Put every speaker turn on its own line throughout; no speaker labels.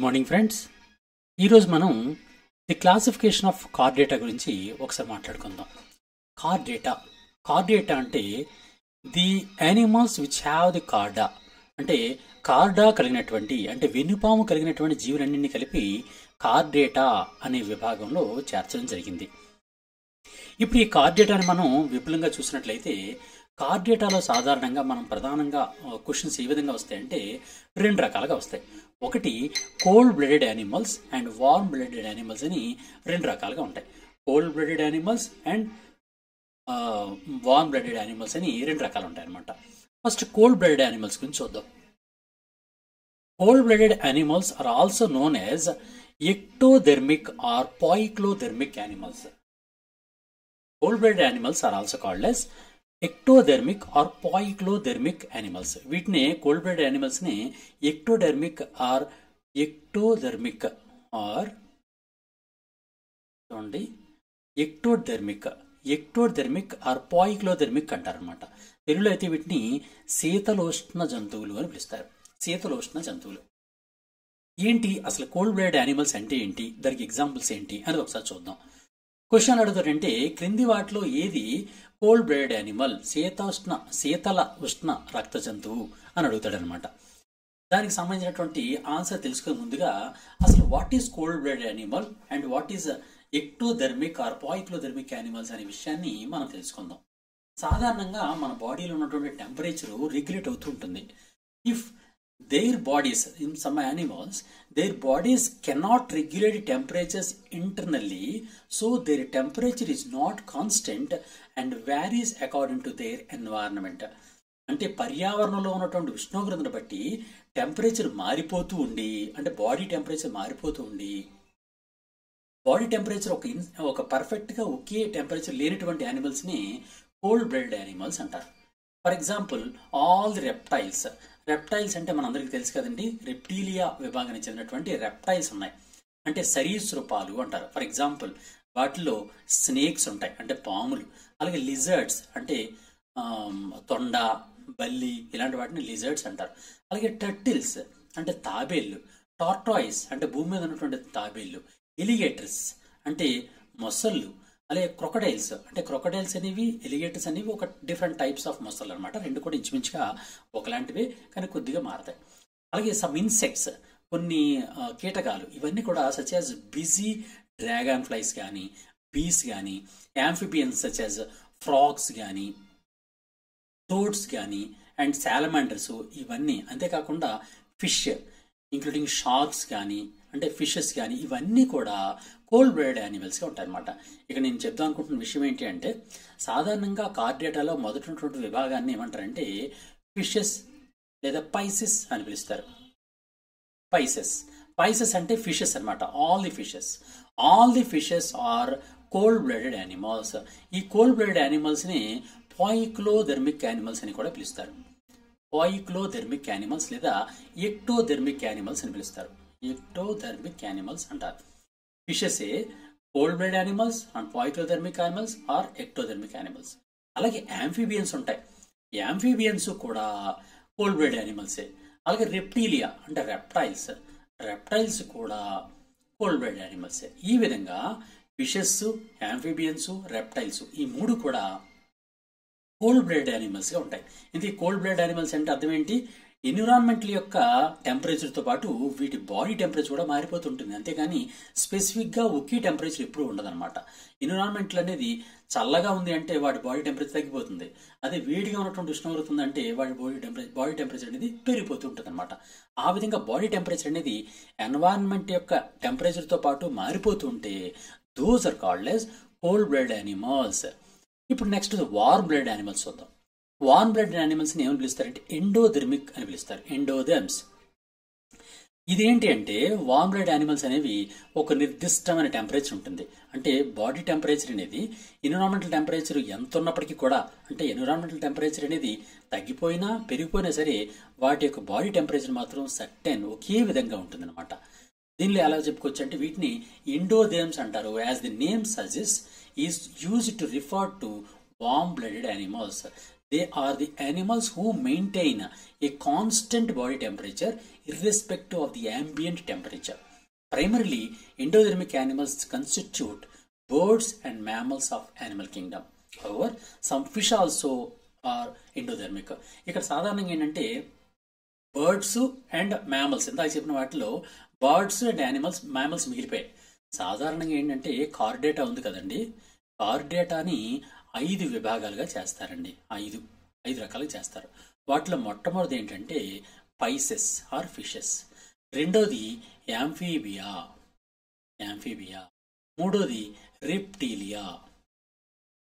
Good morning friends. ఈరోజు మనం the classification of Chordata గురించి ఒకసారి మాట్లాడుకుందాం. కార్డేటా అంటే the animals which have the chorda, అంటే కార్డా కలిగినటువంటి, అంటే వెన్నుపాము కలిగినటువంటి జీవులన్నింటినీ కలిపి కార్డేటా అనే విభాగంలో చేర్చడం జరిగింది. ఇప్పుడు ఈ కార్డేటాని మనం విపులంగా చూసినట్లయితే కార్డేటాలో సాధారణంగా మనం ప్రధానంగా క్వశ్చన్స్ ఏ విధంగా వస్తాయంటే రెండు రకాలుగా వస్తాయి. ఒకటి cold blooded animals and warm blooded animals అని రెండు రకాలుగా ఉంటాయి. Cold blooded animals and warm blooded animals అని రెండు రకాలు ఉంటాయి అన్నమాట. ఫస్ట్ కోల్డ్ బ్లడెడ్ యానిమల్స్ గురించి చూద్దాం. Cold blooded animals are also known as ectothermic or poikilothermic animals. Cold blooded animals are also called as ectothermic or poikilothermic animals. వీటిని cold blooded animals ని ectothermic or ectothermic or poikilothermic అంటారు అనమాట. తెలుగులో అయితే వీటిని శీతలోష్ణ జంతువులు అని పిలుస్తారు. శీతలోష్ణ జంతువులు ఏంటి, అసలు కోల్డ్ బ్లడెడ్ యానిమల్స్ అంటే ఏంటి, దానికి ఎగ్జాంపుల్స్ ఏంటి అనేది ఒకసారి చూద్దాం. క్వశ్చన్ అడుగుతారంటే క్రింది వాటిలో ఏది కోల్డ్ బ్లడెడ్ యానిమల్, శీతల ఉష్ణ రక్త జంతువు అని అడుగుతాడనమాట. దానికి సంబంధించినటువంటి ఆన్సర్ తెలుసుకునే ముందుగా అసలు what is cold blooded animal and what is ectothermic or poikilothermic animals అనే విషయాన్ని మనం తెలుసుకుందాం. సాధారణంగా మన బాడీలో ఉన్నటువంటి టెంపరేచర్ రెగ్యులేట్ అవుతూ ఉంటుంది. If their bodies, in some animals, their bodies cannot regulate temperatures internally, so their temperature is not constant and varies according to their environment. అంటే పర్యావరణంలో ఉన్నటువంటి ఉష్ణోగ్రతను బట్టి టెంపరేచర్ మారిపోతూ ఉండి, అంటే బాడీ టెంపరేచర్ మారిపోతూ ఉండి, బాడీ టెంపరేచర్ ఒక పర్ఫెక్ట్ గా ఒకే టెంపరేచర్ లేనటువంటి యానిమల్స్ ని కోల్డ్ బ్లడెడ్ యానిమల్స్ అంటారు. For example all the reptiles అంటే మనందరికీ తెలుసు కదండి, రెప్టీలియా విభాగానికి చెందినటువంటి రెప్టైల్స్ ఉన్నాయి, అంటే సరీసృపాలు అంటారు. ఫర్ ఎగ్జాంపుల్ వాటిలో స్నేక్స్ ఉంటాయి, అంటే పాములు. అలాగే లిజర్డ్స్ అంటే తొండ, బల్లి, ఇలాంటి వాటిని లిజర్డ్స్ అంటారు. అలాగే టర్టిల్స్ అంటే తాబేళ్లు, టార్టాయిస్ అంటే భూమి మీద ఉన్నటువంటి తాబేళ్లు, ఎలిగేటర్స్ అంటే మొసళ్ళు, అలాగే క్రొకడైల్స్ అనేవి, ఎలిగేటర్స్ అనేవి ఒక డిఫరెంట్ టైప్స్ ఆఫ్ మొసళ్ళు అనమాట. రెండు కూడా ఇంచుమించుగా ఒకలాంటివే కానీ కొద్దిగా మారతాయి. అలాగే సమ్ ఇన్సెక్ట్స్, కొన్ని కీటకాలు, ఇవన్నీ కూడా such as busy dragon flies కానీ, బీస్ కానీ, యాంఫిబియన్స్ సచ్ యాజ్ ఫ్రాగ్స్ కానీ, టోడ్స్ కానీ అండ్ సాలమాండర్స్, ఇవన్నీ. అంతేకాకుండా ఫిష్ ఇంక్లూడింగ్ షార్క్స్ కానీ, అంటే ఫిషెస్ కానీ, ఇవన్నీ కూడా కోల్డ్ బ్లడెడ్ యానిమల్స్గా ఉంటాయి అనమాట. ఇక నేను చెప్దాం అనుకుంటున్న విషయం ఏంటి అంటే సాధారణంగా కార్డేటాలో మొదటి విభాగాన్ని ఏమంటారంటే ఫిషెస్ లేదా పైసెస్ అని పిలుస్తారు. పైసెస్ అంటే ఫిషెస్ అనమాట. All the fishes are cold blooded animals. ఈ కోల్డ్ బ్లడెడ్ యానిమల్స్ ని పాయిక్లోథెర్మిక్ యానిమల్స్ అని కూడా పిలుస్తారు. పాయిక్లోథెర్మిక్ యానిమల్స్ లేదా ఎక్టోథెర్మిక్ యానిమల్స్ అని పిలుస్తారు. ఎక్టోథెర్మిక్ యానిమల్స్ అంటారు. Fishes cold blooded animals and poikilothermic animals are ectothermic animals. అలాగే యాంఫిబియన్స్ ఉంటాయి, యాంఫిబియన్స్ కూడా కోల్డ్ బ్లడెడ్ యానిమల్సే. అలాగే రెప్టీలియా అంటే రెప్టైల్స్ కూడా కోల్డ్ బ్లడెడ్ యానిమల్సే. ఈ విధంగా ఫిషెస్, యాంఫిబియన్స్, రెప్టైల్స్ ఈ మూడు కూడా కోల్డ్ బ్లడెడ్ యానిమల్స్గా ఉంటాయి. ఇది కోల్డ్ బ్లడెడ్ యానిమల్స్ అంటే అర్థం ఏంటి, ఎన్విరాన్మెంట్ యొక్క టెంపరేచర్తో పాటు వీటి బాడీ టెంపరేచర్ కూడా మారిపోతుంటుంది. అంతేగాని స్పెసిఫిక్గా ఒకే టెంపరేచర్ ఎప్పుడు ఉండదన్నమాట. ఎన్విరాన్మెంట్ అనేది చల్లగా ఉంది అంటే వాటి బాడీ టెంపరేచర్ తగ్గిపోతుంది. అదే వేడిగా ఉన్నటువంటి ఉష్ణోగ్రత ఉందంటే వాటి బాడీ టెంపరేచర్ అనేది పెరిగిపోతూ ఉంటుంది అనమాట. ఆ విధంగా బాడీ టెంపరేచర్ అనేది ఎన్వైరన్మెంట్ యొక్క టెంపరేచర్తో పాటు మారిపోతూ ఉంటే those are called as cold blooded animals. ఇప్పుడు నెక్స్ట్ వార్మ్ బ్లడెడ్ యానిమల్స్ చూద్దాం. వార్మ్ బ్లడెడ్ యానిమల్స్ ని ఏమని పిలుస్తారంటే ఎండోథెర్మిక్ అని పిలుస్తారు. ఎండోథెర్మ్స్. ఇదేంటి అంటే వార్మ్ బ్లడెడ్ యానిమల్స్ అనేవి ఒక నిర్దిష్టమైన టెంపరేచర్ ఉంటుంది. అంటే బాడీ టెంపరేచర్ అనేది ఎన్విరాన్మెంటల్ టెంపరేచర్ ఎంత ఉన్నప్పటికీ కూడా, అంటే ఎన్విరాన్మెంటల్ టెంపరేచర్ అనేది తగ్గిపోయినా పెరిగిపోయినా సరే వాటి యొక్క బాడీ టెంపరేచర్ మాత్రం సర్టెన్ ఒకే విధంగా ఉంటుంది అనమాట. దీనిలో ఎలా చెప్పుకోవచ్చు అంటే వీటిని ఎండోథెర్మ్స్ అంటారు. As the name suggest is used to refer to warm blooded animals. They are the animals who maintain a constant body temperature irrespective of the ambient temperature. Primarily, endothermic animals constitute birds and mammals of animal kingdom. However, some fish also are endothermic. ఇక్కడ సాధారణంగా ఏంటంటే birds and mammals ఇందాక చెప్పిన వాటిలో birds and mammals మిగిలిపోయాయి. సాధారణంగా ఏంటంటే Chordata ఉంది కదండి, కార్డేటాని 5 విభాగాలుగా చేస్తారండి. ఐదు రకాలుగా చేస్తారు. వాటిలో మొట్టమొదటి ఏంటంటే పైసెస్ ఆర్ ఫిషెస్, రెండోది యాంఫీబియా, మూడోది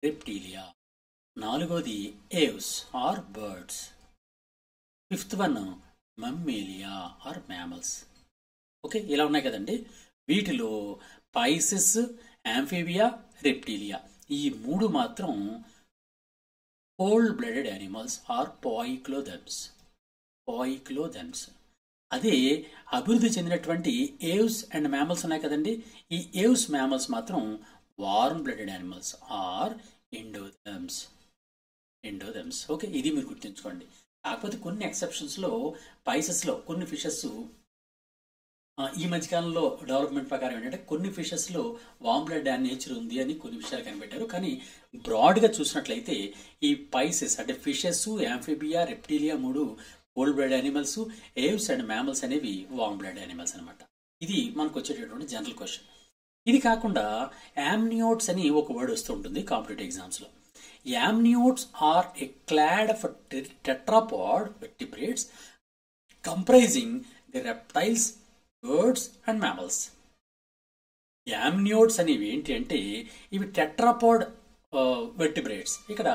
రెప్టీలియా, నాలుగోది Aves or birds, fifth one Mammalia or mammals. Okay, ఇలా ఉన్నాయి కదండి. వీటిలో పైసెస్, యాంఫీబియా, రెప్టీలియా ఈ 3 మాత్రం cold blooded animals are poikilotherms. అదే అభివృద్ధి చెందినటువంటి ఏవ్స్ అండ్ మ్యామల్స్ ఉన్నాయి కదండి, ఈ ఏవ్స్ మ్యామల్స్ మాత్రం warm blooded animals are endotherms. Okay, ఇది మీరు గుర్తుంచుకోండి. కాకపోతే కొన్ని ఎక్సెప్షన్స్లో పైసెస్లో కొన్ని ఫిషెస్ ఈ మధ్యకాలంలో డెవలప్మెంట్ ప్రకారం ఏంటంటే కొన్ని ఫిషెస్లో వార్మ్ బ్లడ్ నేచర్ ఉంది అని కొన్ని విషయాలు కనిపెట్టారు. కానీ బ్రాడ్గా చూసినట్లయితే ఈ పైసెస్ అంటే fishes, Amphibia, Reptilia 3 cold blood animals, Aves and mammals అనేవి వార్మ్ బ్లడ్ యానిమల్స్ అనమాట. ఇది మనకు వచ్చేటటువంటి జనరల్ క్వశ్చన్. ఇది కాకుండా యామ్నియోట్స్ అని ఒక వర్డ్ వస్తూ ఉంటుంది కాంపిటేటివ్ ఎగ్జామ్స్లో. Amniotes are a clade of tetrapod vertebrates comprising the reptiles, birds and mammals. Amniotes అనేవి ఏంటి అంటే ఇవి టెట్రాపాడ్ వెర్టిబ్రేట్స్. ఇక్కడ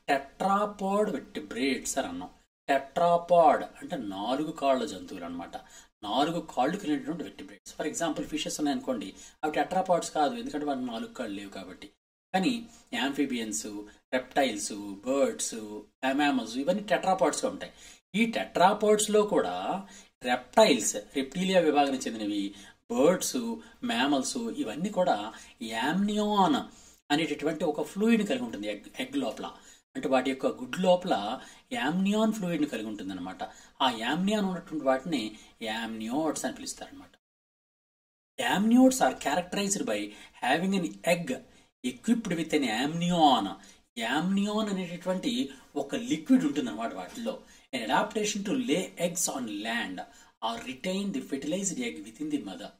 టెట్రాపాడ్ వెర్టిబ్రేట్స్ అని అన్నాం. టెట్రాపాడ్ అంటే 4 కాళ్ళ జంతువులు అనమాట. 4 కాళ్ళు కలిగినటువంటి వెర్టిబ్రేట్స్. ఫర్ ఎగ్జాంపుల్ ఫిషెస్ ఉన్నాయనుకోండి, అవి టెట్రాపాడ్స్ కాదు, ఎందుకంటే వాటి 4 కాళ్ళు లేవు కాబట్టి. కానీ యాంఫీబియన్స్, రెప్టైల్స్, బర్డ్స్, మ్యామల్స్ ఇవన్నీ టెట్రాపాడ్స్గా ఉంటాయి. ఈ టెట్రాపాడ్స్లో కూడా రెప్టైల్స్, రెప్టీలియా విభాగానికి చెందినవి, బర్డ్స్, మ్యామల్స్ ఇవన్నీ కూడా యామ్నియాన్ అనేటటువంటి ఒక ఫ్లూయిడ్ కలిగి ఉంటుంది ఎగ్ లోపల. అంటే వాటి యొక్క గుడ్ లోపల యామ్నియాన్ ఫ్లూయిడ్ని కలిగి ఉంటుంది అనమాట. ఆ యామ్నియాన్ ఉన్నటువంటి వాటిని యామ్నియోట్స్ అని పిలుస్తారనమాట. Amniotes are characterized by having an egg equipped with an amnion. Amnion అనేటటువంటి ఒక లిక్విడ్ ఉంటుంది అనమాట వాటిలో. An adaptation to lay eggs on land or retain the fertilized egg within the mother.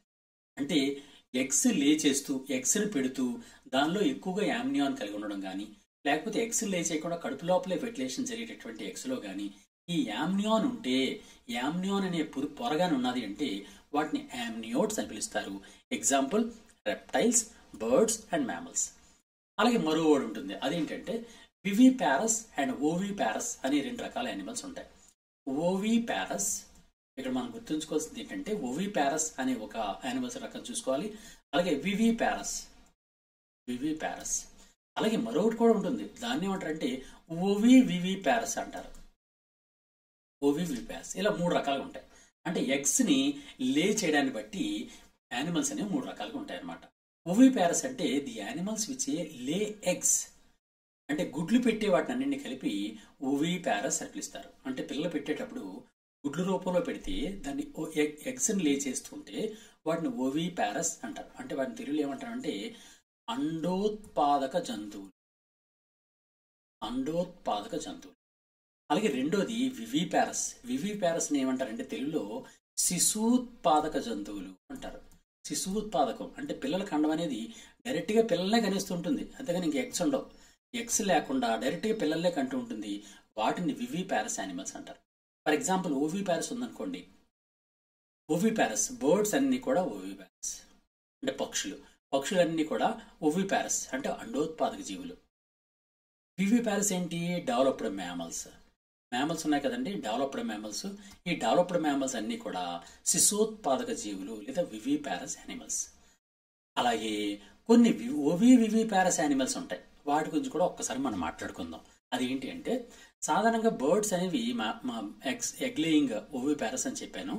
అంటే ఎగ్స్ లే చేస్తూ ఎగ్స్ని పెడుతూ దానిలో ఎక్కువగా యామ్నియాన్ కలిగి ఉండడం కానీ, లేకపోతే ఎగ్స్ లే చేయకుండా కడుపు లోపలే ఫెర్టిలైజేషన్ జరిగేటటువంటి ఎగ్స్లో కానీ ఈ యామ్నియాన్ ఉంటే, యామ్నియాన్ అనే పొరగానే ఉన్నది అంటే వాటిని యామ్నియోట్స్ అని పిలుస్తారు. Example reptiles, birds and mammals. అలాగే మరో వర్డ్ ఉంటుంది, అదేంటంటే వివిపారస్ అండ్ ఓవిపారస్ అనే 2 రకాల యానిమల్స్ ఉంటాయి. ఓవిపారస్, ఇక్కడ మనం గుర్తుంచుకోవాల్సింది ఏంటంటే ఓవిపారస్ అనే ఒక యానిమల్స్ రకం చూసుకోవాలి. అలాగే వివిపారస్. అలాగే మరొకటి కూడా ఉంటుంది, దాన్ని ఏమంటారంటే ఓవివిపారస్ అంటారు. ఓవివిపారస్ ఇలా 3 రకాలుగా ఉంటాయి. అంటే ఎగ్స్ని లే చేయడాన్ని బట్టి యానిమల్స్ అనేవి 3 రకాలుగా ఉంటాయి అన్నమాట. ఓవిపారస్ అంటే ది యానిమల్స్ విచ్ లే ఎగ్స్, అంటే గుడ్లు పెట్టే వాటిని అన్నింటినీ కలిపి ఓవిపారస్ అని పిలుస్తారు. అంటే పిల్లలు పెట్టేటప్పుడు గుడ్లు రూపంలో పెడితే దాన్ని ఎగ్స్ని లే చేస్తుంటే వాటిని ఓవిపారస్ అంటారు. అంటే వాటిని తెలుగులో ఏమంటారు అంటే అండోత్పాదక జంతువులు. అలాగే రెండోది వివిపారస్. వివిపారస్ని ఏమంటారంటే తెలుగులో శిశుత్పాదక జంతువులు అంటారు. శిశుత్పాదకం అంటే పిల్లల ఖండం అనేది డైరెక్ట్గా పిల్లలనే కనిస్తుంటుంది, అంతేగాని ఇంక ఎగ్స్ ఉండవు. ఎగ్స్ లేకుండా డైరెక్ట్గా పిల్లలనే కంటూ ఉంటుంది. వాటిని వివిపారస్ యానిమల్స్ అంటారు. ఫర్ ఎగ్జాంపుల్ ఓవిపారస్ ఉందనుకోండి, ఓవిపారస్ బర్డ్స్ అన్ని కూడా ఓవిపారస్ అంటే పక్షులన్నీ కూడా ఓవిపారస్ అంటే అండోత్పాదక జీవులు. వివిపారస్ ఏంటి? డెవలప్డ్ మ్యామల్స్ ఉన్నాయి కదండి, డెవలప్డ్ మ్యామల్స్. ఈ డెవలప్డ్ మ్యామల్స్ అన్ని కూడా శిశోత్పాదక జీవులు లేదా వివిపారస్ యానిమల్స్. అలాగే కొన్ని వివిపారస్ యానిమల్స్ ఉంటాయి, వాటి గురించి కూడా ఒక్కసారి మనం మాట్లాడుకుందాం. అది ఏంటి అంటే సాధారణంగా బర్డ్స్ అనేవి ఎగ్ లేయింగ్ ఓవిపారస్ అని చెప్పాను,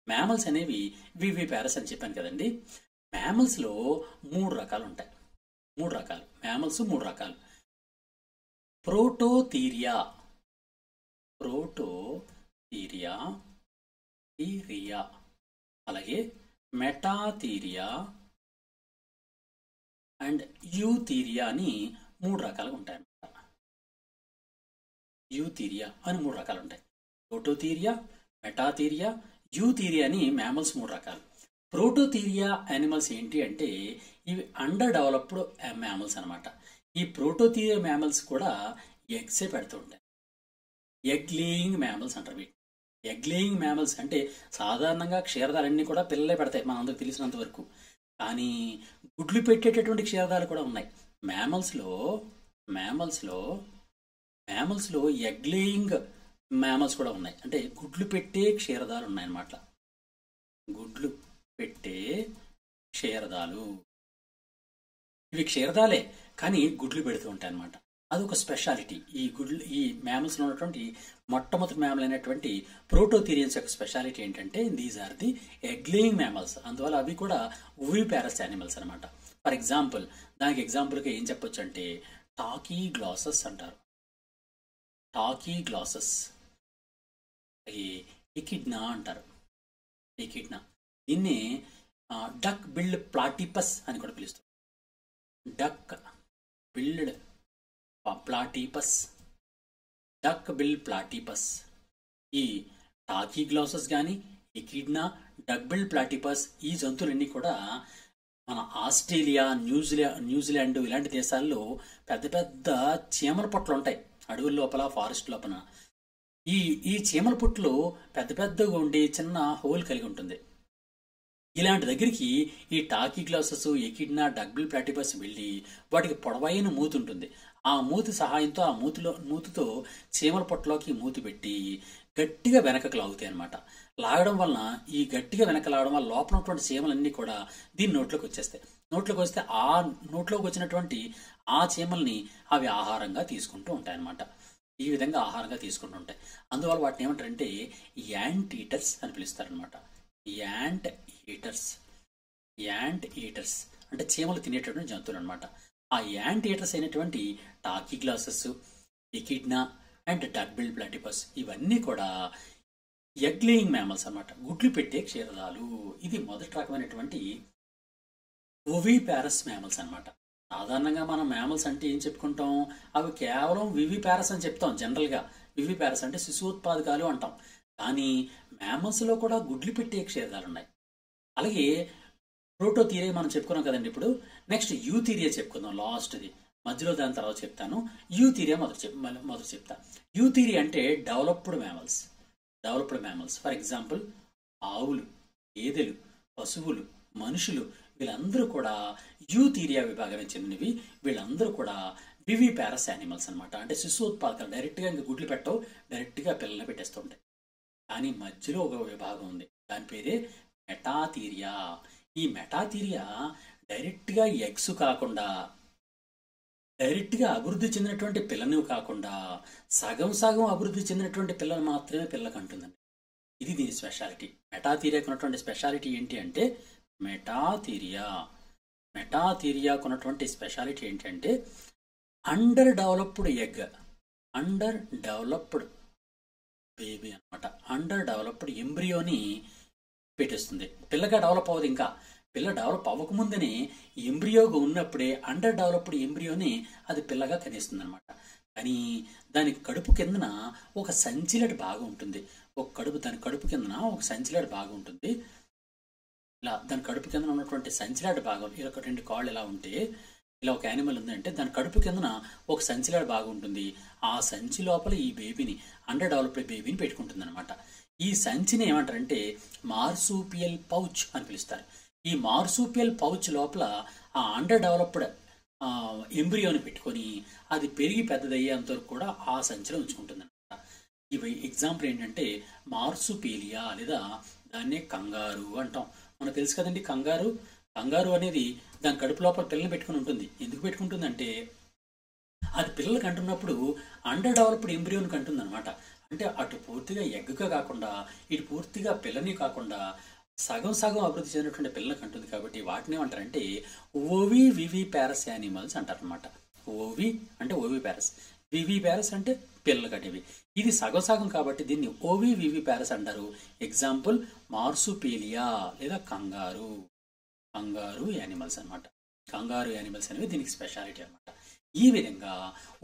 మ్యామల్స్ అనేవి వివిపారస్ అని చెప్పాను కదండి. మ్యామల్స్లో 3 రకాలు ఉంటాయి. 3 రకాలు మ్యామల్స్, 3 రకాలు. ప్రోటోథీరియా ప్రోటోథీరియా, థీరియా, అలాగే మెటాథీరియా అండ్ యూథీరియా అని 3 రకాలుగా ఉంటాయన్నమాట. యూథీరియా అని 3 రకాలు ఉంటాయి. ప్రోటోథీరియా, మెటాథీరియా, యూథీరియా అని మ్యామల్స్ 3 రకాలు. ప్రోటోథీరియా యానిమల్స్ ఏంటి అంటే ఇవి అండర్ డెవలప్డ్ మ్యామల్స్ అనమాట. ఈ ప్రోటోథీరియా మ్యామల్స్ కూడా ఎగ్సే పెడుతూ ఉంటాయి. ఎగ్ లేయింగ్ మ్యామల్స్ అంటారు వీటి. ఎగ్ లేయింగ్ మ్యామల్స్ అంటే సాధారణంగా క్షీరదాలన్నీ కూడా పిల్లలే పెడతాయి మనందరికి తెలిసినంత వరకు. కానీ గుడ్లు పెట్టేటటువంటి క్షీరదాలు కూడా ఉన్నాయి. మ్యామల్స్లో ఎగ్ లేయింగ్ మ్యామల్స్ కూడా ఉన్నాయి. అంటే గుడ్లు పెట్టే క్షీరదాలు ఉన్నాయన్నమాట. గుడ్లు పెట్టే క్షీరదాలు, ఇవి క్షీరదాలే కానీ గుడ్లు పెడుతూ ఉంటాయి అన్నమాట. అదొక స్పెషాలిటీ. ఈ మ్యామల్స్ లో ఉన్నటువంటి మొట్టమొదటి మ్యామల్ అయినటువంటి ప్రోటోథీరియన్స్ యొక్క స్పెషాలిటీ ఏంటంటే these are the egg laying mammals. అందువల్ల అవి కూడా ఓవిపారస్ యానిమల్స్ అనమాట. ఫర్ ఎగ్జాంపుల్, దానికి ఎగ్జాంపుల్గా ఏం చెప్పొచ్చు అంటే టాకీ గ్లాసెస్ అంటారు. టాకీ గ్లాసెస్, ఎకిడ్నా అంటారు. ఎకిడ్నా దీన్ని డక్ బిల్డ్ ప్లాటిపస్ అని కూడా పిలుస్తారు. Duck billed platypus, duck bill platypus. ఈ టాకీ గ్లాసెస్ కానీ, ఎకిడ్నా, డక్ బిల్ ప్లాటిపస్ ఈ జంతువులన్నీ కూడా మన ఆస్ట్రేలియా, న్యూజిలాండ్ ఇలాంటి దేశాల్లో పెద్ద పెద్ద చీమల పుట్టలు ఉంటాయి అడవుల లోపల, ఫారెస్ట్ లోపల. ఈ చీమల పుట్టలు పెద్ద పెద్దగా ఉండి చిన్న హోల్ కలిగి ఉంటుంది. ఇలాంటి దగ్గరికి ఈ tachyglossus, echidna, duck bill platypus వెళ్ళి వాటికి పొడవైన మూతి ఉంటుంది. ఆ మూతి సహాయంతో ఆ మూతితో చీమల పొట్టలోకి మూతి పెట్టి గట్టిగా వెనకకు లాగుతాయి అనమాట. లాగడం వలన ఈ గట్టిగా వెనక లాగడం వల్ల లోపల ఉన్నటువంటి చీమలన్నీ కూడా దీని నోట్లోకి వచ్చేస్తాయి. నోట్లోకి వస్తే ఆ నోట్లోకి వచ్చినటువంటి ఆ చీమల్ని అవి ఆహారంగా తీసుకుంటూ ఉంటాయి అనమాట. ఈ విధంగా ఆహారంగా తీసుకుంటూ ఉంటాయి. అందువల్ల వాటిని ఏమంటారంటే యాంట్ ఈటర్స్ అని పిలుస్తారనమాట. యాంట్ ఈటర్స్ అంటే చీమలు తినేటటువంటి జంతువులు అనమాట. ఆ యాంట్ ఈటర్స్ అయినటువంటి tachyglossus, echidna and duck billed platypus ఇవన్నీ కూడా ఎగ్ లేయింగ్ మ్యామల్స్ అనమాట. గుడ్లు పెట్టే క్షీరదాలు. ఇది మొదటి రకమైనటువంటి ఓవిపారస్ మ్యామల్స్ అనమాట. సాధారణంగా మనం మ్యామల్స్ అంటే ఏం చెప్పుకుంటాం, అవి కేవలం వివిపారస్ అని చెప్తాం. జనరల్గా వివిపారస్ అంటే శిశుోత్పాదకాలు అంటాం. కానీ మ్యామల్స్లో కూడా గుడ్లు పెట్టే క్షీరదాలు ఉన్నాయి. అలాగే ప్రోటోథీరియా మనం చెప్పుకున్నాం కదండి. ఇప్పుడు నెక్స్ట్ యూథీరియా చెప్పుకుందాం. లాస్ట్ది మధ్యలో దాని తర్వాత చెప్తాను. యూథీరియా మొదటి చెప్తా. యూథీరియా అంటే డెవలప్డ్ మ్యామల్స్. ఫర్ ఎగ్జాంపుల్ ఆవులు, గేదెలు, పశువులు, మనుషులు వీళ్ళందరూ కూడా యూథీరియా విభాగానికి చెందినవి. వీళ్ళందరూ కూడా వివిపారస్ యానిమల్స్ అనమాట. అంటే శిశుోత్పాదకాలు. డైరెక్ట్గా ఇంకా గుడ్లు పెట్టవు, డైరెక్ట్గా పిల్లల్ని పెట్టేస్తుంటాయి. కానీ మధ్యలో ఒక విభాగం ఉంది, దాని పేరే మెటాథీరియా. ఈ మెటాథీరియా డైరెక్ట్గా ఎగ్స్ కాకుండా, డైరెక్ట్గా అభివృద్ధి చెందినటువంటి పిల్లని కాకుండా సగం అభివృద్ధి చెందినటువంటి పిల్లలు మాత్రమే పిల్లలకు అంటుందండి. ఇది దీని స్పెషాలిటీ. మెటాథీరియాకు ఉన్నటువంటి స్పెషాలిటీ ఏంటి అంటే మెటాథీరియాకు ఉన్నటువంటి స్పెషాలిటీ ఏంటంటే అండర్ డెవలప్డ్ బేబీ అనమాట. అండర్ డెవలప్డ్ ఎంబ్రియోని పెట్టేస్తుంది. పిల్లగా డెవలప్ అవ్వదు. ఇంకా పిల్ల డెవలప్ అవ్వకముందని ఎంబ్రియోగా ఉన్నప్పుడే అండర్ డెవలప్డ్ ఎంబ్రియోని అది పిల్లగా కనిస్తుంది అనమాట. కానీ దానికి కడుపు కిందన ఒక సంచిలాంటి భాగం ఉంటుంది. దాని కడుపు కిందన ఒక సంచిలాంటి భాగం ఉంటుంది. ఇలా దాని కడుపు కిందన ఉన్నటువంటి సంచిలాంటి భాగం, ఇలా 2 కాళ్ళు ఇలా ఉంటే, ఇలా ఒక యానిమల్ ఉందంటే దాని కడుపు కిందన ఒక సంచిలాంటి భాగం ఉంటుంది. ఆ సంచి లోపల ఈ బేబీని, అండర్ డెవలప్డ్ బేబీని పెట్టుకుంటుంది అనమాట. ఈ సంచిని ఏమంటారంటే మార్సూపియల్ పౌచ్ అని పిలుస్తారు. ఈ మార్సూపియల్ పౌచ్ లోపల ఆ అండర్ డెవలప్డ్ ఎంబ్రియోని పెట్టుకొని అది పెరిగి పెద్దదయ్యేంత వరకు కూడా ఆ సంచిలో ఉంచుకుంటుంది అనమాట. ఇవి ఎగ్జాంపుల్ ఏంటంటే మార్సుపీలియా, లేదా దాన్నే కంగారు అంటాం. మనకు తెలుసు కదండి కంగారు అనేది దాని కడుపు లోపల పిల్లల్ని పెట్టుకుని ఉంటుంది. ఎందుకు పెట్టుకుంటుందంటే అది పిల్లలకి అంటున్నప్పుడు అండర్ డెవలప్డ్ ఎంబ్రియోని కంటుంది అనమాట. అంటే అటు పూర్తిగా ఎగ్గా కాకుండా ఇటు పూర్తిగా పిల్లని కాకుండా సగం అభివృద్ధి చెందినటువంటి పిల్లలకు అంటుంది. కాబట్టి వాటిని ఏమంటారంటే వివిపారస్ యానిమల్స్ అంటారనమాట. ఓవి అంటే ఓవిపారస్, వివిపారస్ అంటే పిల్లలు అనేవి. ఇది సగం సగం కాబట్టి దీన్ని ఓవి వివి పారస్ అంటారు. ఎగ్జాంపుల్ మార్సుపీలియా లేదా కంగారు యానిమల్స్ అనమాట. కంగారు యానిమల్స్ అనేవి దీనికి స్పెషాలిటీ అనమాట. ఈ విధంగా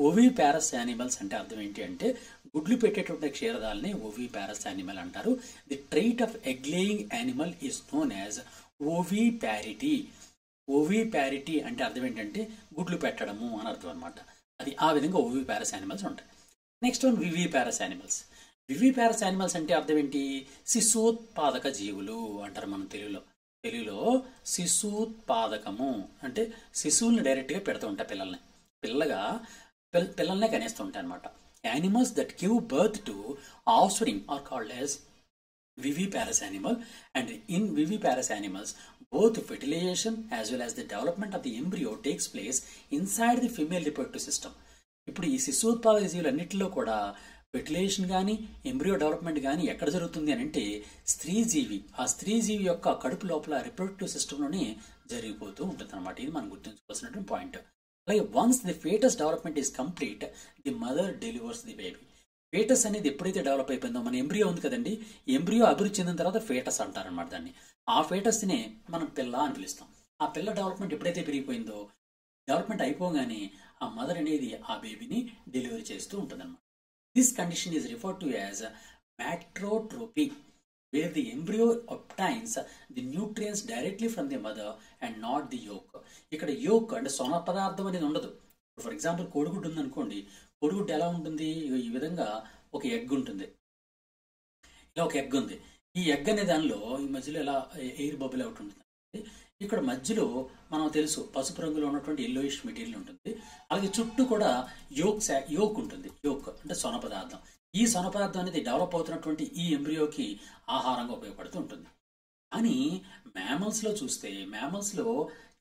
ఓవి పారస్ యానిమల్స్ అంటే అర్థం ఏంటి అంటే గుడ్లు పెట్టేటువంటి క్షీరదాలని ఓవి పారస్ యానిమల్ అంటారు. The trait of egg laying animal is known as oviparity. Oviparity అంటే అర్థం ఏంటంటే గుడ్లు పెట్టడము అని అర్థం అనమాట. అది ఆ విధంగా ఓవి పారస్ యానిమల్స్ ఉంటాయి. నెక్స్ట్ వన్ వివి పారస్ యానిమల్స్. వివి పారస్ యానిమల్స్ అంటే అర్థం ఏంటి? శిశుోత్పాదక జీవులు అంటారు మన తెలుగులో శిశుోత్పాదకము అంటే శిశువుల్ని డైరెక్ట్గా పెడుతూ ఉంటాయి. పిల్లల్నే కనేస్తూ ఉంటాయి అనమాట. Animals that give birth to offspring are called as viviparous animal, and in viviparous animals both fertilization as well as the development of the embryo takes place inside the female reproductive system. ఇప్పుడు ఈ శిశుోత్పాదక జీవులన్నింటిలో కూడా fertilisation కానీ embryo development కానీ ఎక్కడ జరుగుతుంది అని అంటే ఆ స్త్రీ జీవి యొక్క కడుపు లోపల రిప్రొడక్టివ్ సిస్టంలోనే జరిగిపోతూ ఉంటుంది అనమాట. ఇది మనం గుర్తుంచుకోవాల్సినటువంటి పాయింట్. అలాగే once the foetus development is complete, the mother delivers the baby. Foetus అనేది ఎప్పుడైతే డెవలప్ అయిపోయిందో, మన ఎంబ్రియో ఉంది కదండి, ఎంబ్రియో అభివృద్ధి చెందిన తర్వాత ఫేటస్ అంటారనమాట దాన్ని. ఆ ఫేటస్నే మనం పిల్ల అని పిలుస్తాం. ఆ పిల్ల డెవలప్మెంట్ ఎప్పుడైతే పెరిగిపోయిందో, డెవలప్మెంట్ అయిపోగానే ఆ మదర్ అనేది ఆ బేబీని డెలివరీ చేస్తూ ఉంటుందన్నమాట. This condition is referred to as matrotrophy, where the embryo obtains the nutrients directly from the mother and not the yolk. ఇక్కడ యోక్ అంటే సొన పదార్థం అనేది ఉండదు. ఫర్ ఎగ్జాంపుల్ కోడిగుడ్డు ఉందనుకోండి, కోడిగుడ్డు ఎలా ఉంటుంది? ఈ విధంగా ఒక ఎగ్ ఉంటుంది. ఇలా ఒక ఎగ్ ఉంది. ఈ ఎగ్ అనే దానిలో ఈ మధ్యలో ఇలా ఎయిర్ బబుల్ అవుట్ ఉంటుంది. ఇక్కడ మధ్యలో మనం తెలుసు పసుపు రంగులో ఉన్నటువంటి ఎల్లోయిష్ మెటీరియల్ ఉంటుంది. అలాగే చుట్టూ కూడా యోక్ ఉంటుంది. యోక్ అంటే సొన పదార్థం. ఈ సొన పదార్థం అనేది డెవలప్ అవుతున్నటువంటి ఈ ఎంబ్రియోకి ఆహారంగా ఉపయోగపడుతూ ఉంటుంది. కానీ మ్యామల్స్ లో చూస్తే, మ్యామల్స్ లో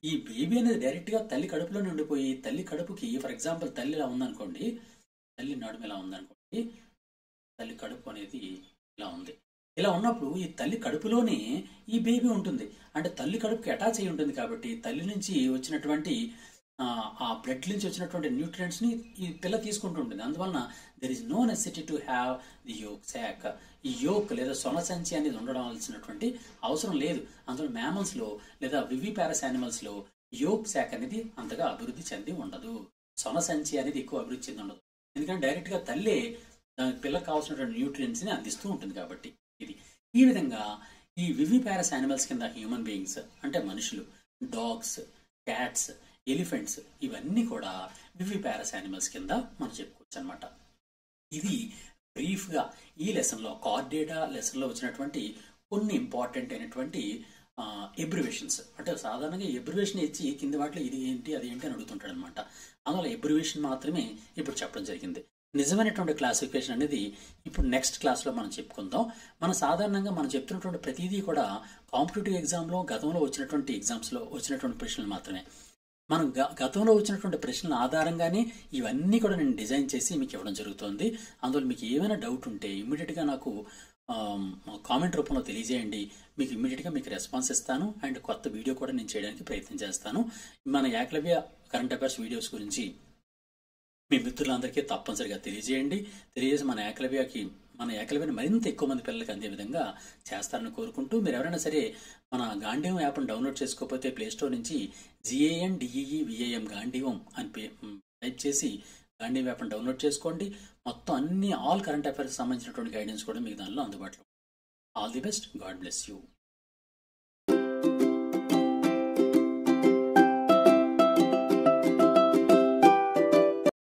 ఈ బేబీ అనేది డైరెక్ట్ గా తల్లి కడుపులోనే ఉండిపోయి, తల్లి కడుపుకి ఫర్ ఎగ్జాంపుల్ తల్లి ఇలా ఉందనుకోండి, తల్లి నడుము ఇలా ఉందనుకోండి, తల్లి కడుపు అనేది ఇలా ఉంది. ఇలా ఉన్నప్పుడు ఈ తల్లి కడుపులోనే ఈ బేబీ ఉంటుంది. అంటే తల్లి కడుపుకి అటాచ్ అయి ఉంటుంది కాబట్టి తల్లి నుంచి వచ్చినటువంటి ఆ బ్లడ్ నుంచి వచ్చినటువంటి న్యూట్రియంట్స్ ని ఈ పిల్ల తీసుకుంటూ ఉంటుంది. అందువలన there is no necessity to have the yolk sac. ఈ యోక్ లేదా సొన సంచి అనేది ఉండవలసినటువంటి అవసరం లేదు. అందులో మ్యామల్స్ లో లేదా వివిపారస్ యానిమల్స్ లో యోక్ సాక్ అనేది అంతగా అభివృద్ధి చెంది ఉండదు. సొన సంచి అనేది ఎక్కువ అభివృద్ధి చెంది ఉండదు. ఎందుకంటే డైరెక్ట్ గా తల్లే దానికి పిల్లకి కావాల్సినటువంటి న్యూట్రియంట్స్ ని అందిస్తూ ఉంటుంది కాబట్టి. ఇది ఈ విధంగా ఈ వివిపారస్ యానిమల్స్ కింద హ్యూమన్ బీయింగ్స్ అంటే మనుషులు, డాగ్స్, క్యాట్స్, ఎలిఫెంట్స్ ఇవన్నీ కూడా వివిపారస్ యానిమల్స్ కింద మనం చెప్పుకోవచ్చు అనమాట. ఇది బ్రీఫ్ గా ఈ లెసన్ లో, కార్డేటా లెసన్ లో వచ్చినటువంటి కొన్ని ఇంపార్టెంట్ అయినటువంటి ఎబ్రివేషన్స్. అంటే సాధారణంగా ఎబ్రివేషన్ ఇచ్చి కింద వాటిలో ఇది ఏంటి అది ఏంటి అని అడుగుతుంటాడు అనమాట. అందువల్ల ఎబ్రివేషన్ మాత్రమే ఇప్పుడు చెప్పడం జరిగింది. నిజమైనటువంటి క్లాసిఫికేషన్ అనేది ఇప్పుడు నెక్స్ట్ క్లాస్లో మనం చెప్పుకుందాం. సాధారణంగా మనం చెప్తున్నటువంటి ప్రతిదీ కూడా కాంపిటేటివ్ ఎగ్జామ్లో గతంలో వచ్చినటువంటి ఎగ్జామ్స్లో వచ్చినటువంటి ప్రశ్నలు మాత్రమే. మనం గతంలో వచ్చినటువంటి ప్రశ్నల ఆధారంగానే ఇవన్నీ కూడా నేను డిజైన్ చేసి మీకు ఇవ్వడం జరుగుతుంది. అందువల్ల మీకు ఏమైనా డౌట్ ఉంటే ఇమ్మీడియట్గా నాకు కామెంట్ రూపంలో తెలియజేయండి. మీకు ఇమ్మీడియట్గా మీకు రెస్పాన్స్ ఇస్తాను. అండ్ కొత్త వీడియో కూడా నేను చేయడానికి ప్రయత్నం చేస్తాను. మన ఏకలవ్య కరెంట్ అఫైర్స్ వీడియోస్ గురించి మీ మిత్రులందరికీ తప్పనిసరిగా తెలియజేసి మన ఏకలవ్యని మరింత ఎక్కువ మంది పిల్లలకి అందే విధంగా చేస్తారని కోరుకుంటూ, మీరు ఎవరైనా సరే మన గాంధీవం యాప్ను డౌన్లోడ్ చేసుకోకపోతే ప్లేస్టోర్ నుంచి GANDEEVAM గాంధీవం అని టైప్ చేసి గాంధీవం యాప్ను డౌన్లోడ్ చేసుకోండి. మొత్తం ఆల్ కరెంట్ అఫైర్స్ సంబంధించినటువంటి గైడెన్స్ కూడా మీకు దానిలో అందుబాటులో. All the best. God bless you.